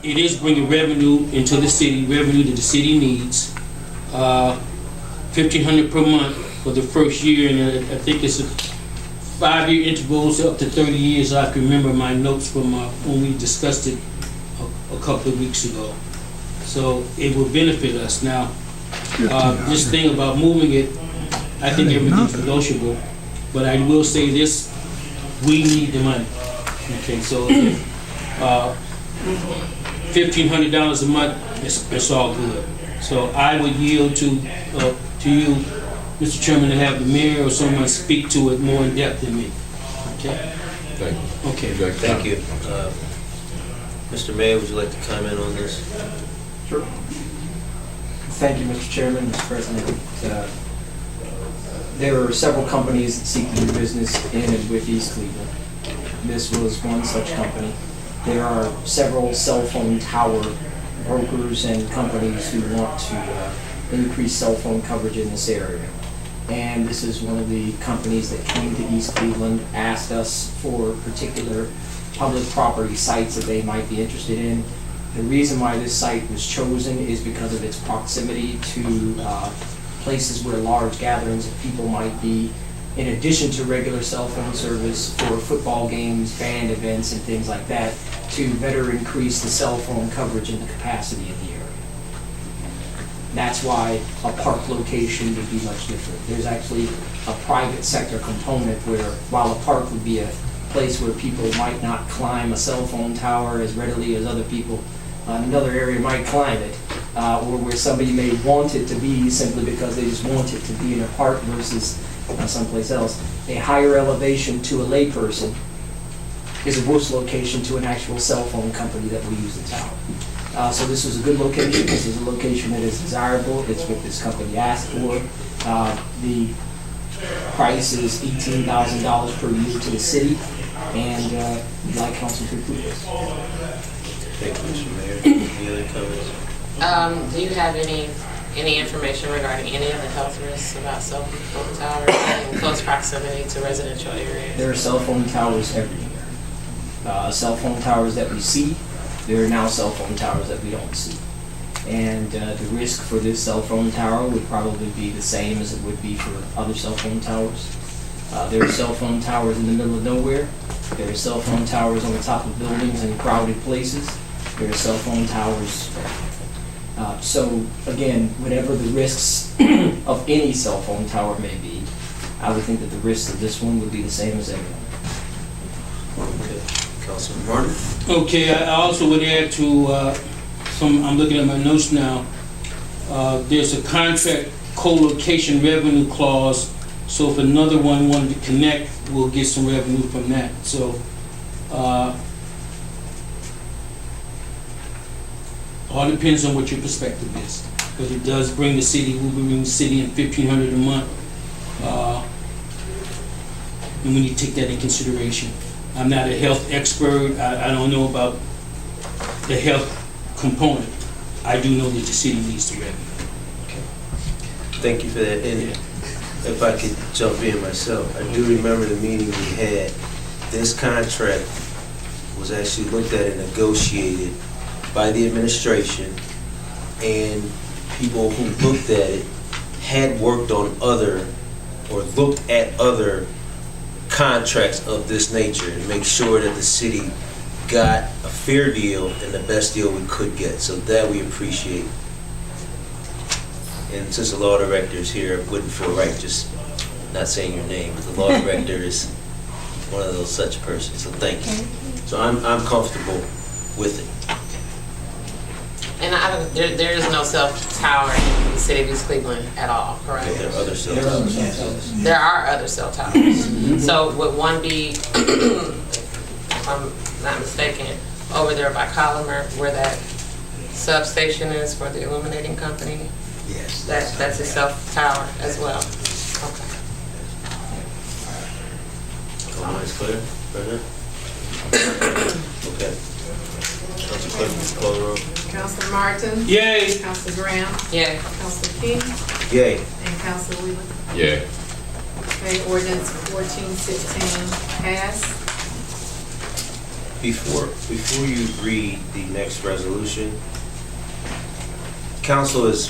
it is bringing revenue into the city, revenue that the city needs. $1,500 per month for the first year, and I think it's a 5-year intervals up to 30 years. I can remember my notes from when we discussed it a couple of weeks ago. So it will benefit us. Now, this thing about moving it, I think everything's negotiable, but I will say this, we need the money. Okay, so $1,500 a month, it's all good. So I would yield to you, Mr. Chairman, to have the mayor or someone speak to it more in depth than me. Okay? Thank you. Okay. Thank you. Mr. Mayor, would you like to comment on this? Sure. Thank you, Mr. Chairman, Mr. President. There are several companies that seek to do business in and with East Cleveland. This was one such company. There are several cell phone tower brokers and companies who want to increase cell phone coverage in this area. And this is one of the companies that came to East Cleveland, asked us for particular public property sites that they might be interested in. The reason why this site was chosen is because of its proximity to places where large gatherings of people might be, in addition to regular cell phone service for football games, band events, and things like that, to better increase the cell phone coverage and the capacity in the area. That's why a park location would be much different. There's actually a private sector component where, while a park would be a place where people might not climb a cell phone tower as readily as other people, another area might climb it, or where somebody may want it to be simply because they just want it to be in a park versus someplace else. A higher elevation to a layperson is a worse location to an actual cell phone company that will use the tower. So this was a good location. This is a location that is desirable. It's what this company asked for. The price is $18,000 per year to the city, and we'd like council to approve this. Thank you, Mr. Mayor. Any other comments? Do you have any information regarding any of the health risks about cell phone towers in close proximity to residential areas? There are cell phone towers everywhere. Cell phone towers that we see, there are now cell phone towers that we don't see. And the risk for this cell phone tower would probably be the same as it would be for other cell phone towers. There are cell phone towers in the middle of nowhere. There are cell phone towers on the top of buildings in crowded places. There are cell phone towers. So again, whatever the risks of any cell phone tower may be, I would think that the risks of this one would be the same as every other. Okay. Councilman Martin? Okay, I also would add to I'm looking at my notes now. There's a contract co-location revenue clause, so if another one wanted to connect, we'll get some revenue from that. So all depends on what your perspective is, because it does bring the city, we'll bring the city in $1,500 a month, and we need to take that in consideration. I'm not a health expert. I don't know about the health component. I do know that the city needs the revenue. Okay. Thank you for that. And if I could jump in myself, I do remember the meeting we had. This contract was actually looked at and negotiated by the administration, and people who looked at it had worked on other or looked at other contracts of this nature and make sure that the city got a fair deal and the best deal we could get. So that we appreciate. And since the law director is here, it wouldn't feel right just not saying your name, but the law director is one of those such persons. So thank you. So I'm comfortable with it. And there is no cell tower in the city of East Cleveland at all, correct? Okay, there are other cell towers. There are other cell towers. So would one be, if I'm not mistaken, over there by Colomer, where that substation is for the illuminating company? Yes. That's a cell tower as well. Okay. All is clear, President? Okay. Council Clerk, please call the roll. Councilor Martin? Yay! Councilor Graham? Yeah. Councilor King? Yay. And Councilor Willa? Yeah. Okay, ordinance 1416 passed. Before you read the next resolution, council has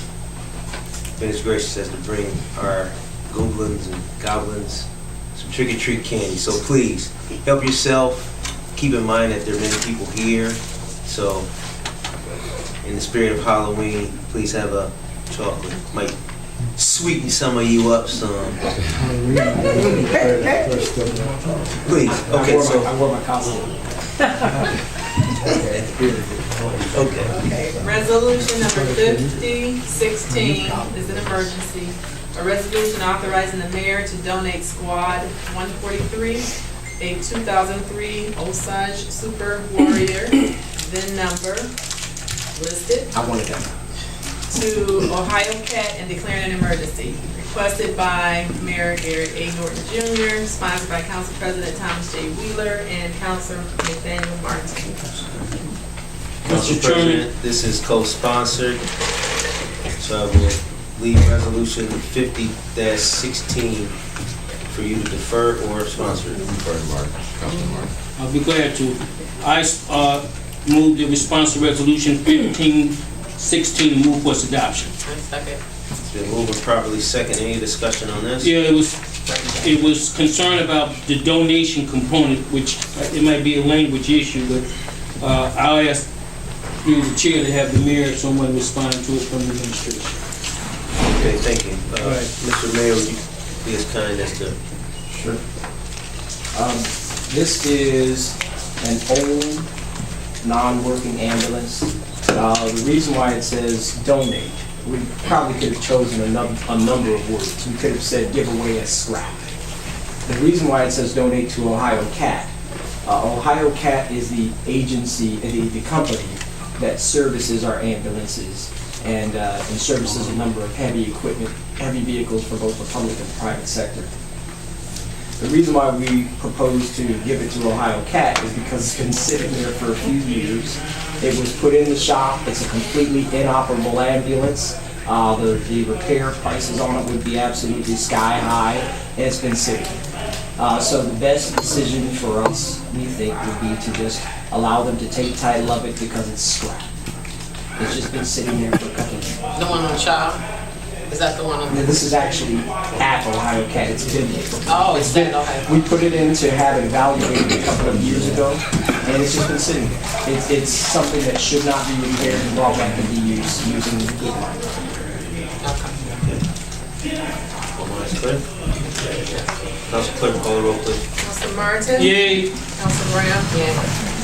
been as gracious as to bring our goblins and goblins some trick-or-treat candy. So please, help yourself. Keep in mind that there are many people here. So in the spirit of Halloween, please have a chocolate. Might sweeten some of you up some. Please. Okay, so I wore my costume. okay. Resolution number 5016 is an emergency. A resolution authorizing the mayor to donate Squad 143, a 2003 Osage Super Warrior, VIN number listed, I wanted that. to Ohio Cat and declaring an emergency. Requested by Mayor Garrett A. Norton Jr., sponsored by Council President Thomas J. Wheeler and Councilor Nathaniel Martin. Council Mr. Chairman. President, this is co-sponsored, so I will leave resolution 50-16 for you to defer or sponsor. I'll be glad to. I move the response to resolution 1516 and move for its adoption. Second. It's been moved and properly second. Any discussion on this? Yeah, it was concerned about the donation component, which it might be a language issue, but I'll ask through the chair to have the mayor or someone respond to it from the administration. Okay, thank you. All right. Mr. Mayor, would you be as kind as to... Sure. This is an old, non-working ambulance. The reason why it says donate, we probably could have chosen a number of words. We could have said give away as scrap. The reason why it says donate to Ohio Cat, Ohio Cat is the agency, the company that services our ambulances and services a number of heavy equipment, heavy vehicles for both the public and private sector. The reason why we propose to give it to Ohio Cat is because it's been sitting there for a few years. It was put in the shop. It's a completely inoperable ambulance. The repair prices on it would be absolutely sky high, and it's been sitting. So the best decision for us, we think, would be to just allow them to take title of it because it's scrap. It's just been sitting there for a couple of years. The one on Child? Is that the one on? This is actually at Ohio Cat. It's been there. Oh, it's that Ohio. We put it in to have it evaluated a couple of years ago, and it's just been sitting there. It's something that should not be repaired and brought back and be used using the good line. All minds clear? Council Clerk, call the roll, please. Councilor Martin? Yay! Councilor Brown? Yeah.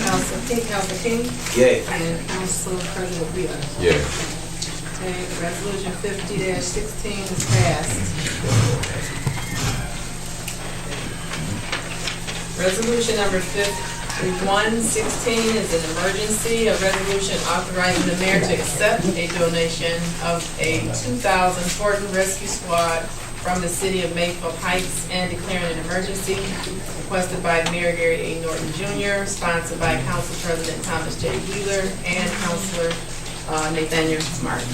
Councilor King? Yay. And Council President Wheeler. Yeah. Okay, resolution 50-16 is passed. Resolution number 5116 is an emergency, a resolution authorizing the mayor to accept a donation of a 2000 Horton Rescue Squad from the city of Mayfield Heights and declaring an emergency, requested by Mayor Gary A. Norton Jr., sponsored by Council President Thomas J. Wheeler and Councilor Nathaniel Martin.